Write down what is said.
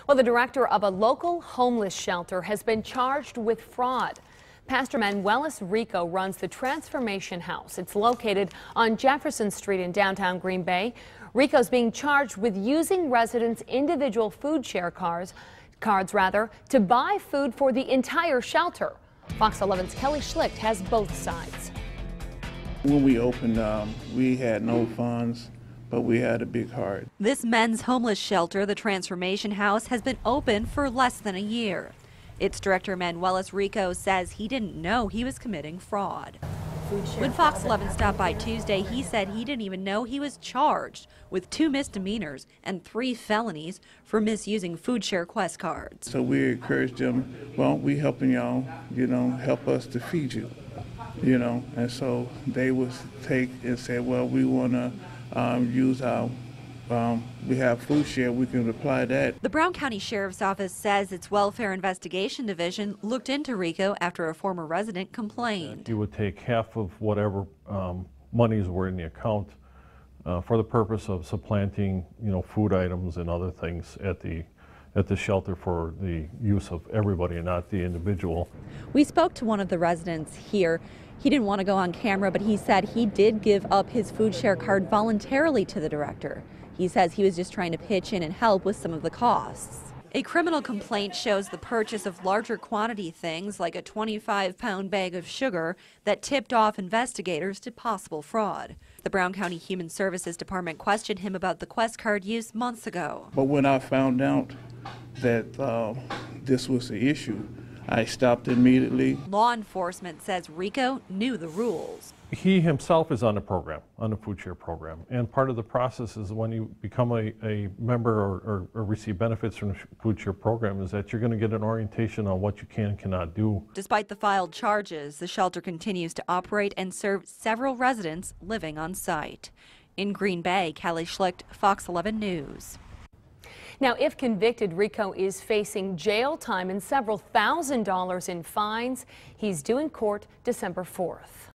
Well, the director of a local homeless shelter has been charged with fraud. Pastor Manuelis Rico runs the Transformation House. It's located on Jefferson Street in downtown Green Bay. Rico's being charged with using residents' individual food share cards to buy food for the entire shelter. Fox 11's Kelly Schlicht has both sides. When we opened, we had no funds, but we had a big heart. This men's homeless shelter, the Transformation House, has been open for less than a year. Its director, Manuelis Rico, says he didn't know he was committing fraud. When Fox 11 stopped by Tuesday, he said he didn't even know he was charged with 2 misdemeanors and 3 felonies for misusing food share quest cards. So we encouraged them, well, we helping y'all, help us to feed you, and so they would take and say, well, we want to use our we have food share, we can apply that. The Brown County Sheriff's Office says its Welfare Investigation Division looked into Rico after a former resident complained. He would take half of whatever monies were in the account for the purpose of supplanting, food items and other things at the shelter for the use of everybody and not the individual. We spoke to one of the residents here. He didn't want to go on camera, but he said he did give up his food share card voluntarily to the director. He says he was just trying to pitch in and help with some of the costs. A criminal complaint shows the purchase of larger quantity things like a 25-pound bag of sugar that tipped off investigators to possible fraud. The Brown County Human Services Department questioned him about the Quest card use months ago. But when I found out that this was the issue, I stopped immediately. Law enforcement says Rico knew the rules. He himself is on the program, on the food share program, and part of the process is when you become a member or receive benefits from the food share program is that you're going to get an orientation on what you can and cannot do. Despite the filed charges, the shelter continues to operate and serve several residents living on site. In Green Bay, Kelly Schlicht, Fox 11 News. Now, if convicted, Rico is facing jail time and several $1,000s in fines. He's due in court December 4th.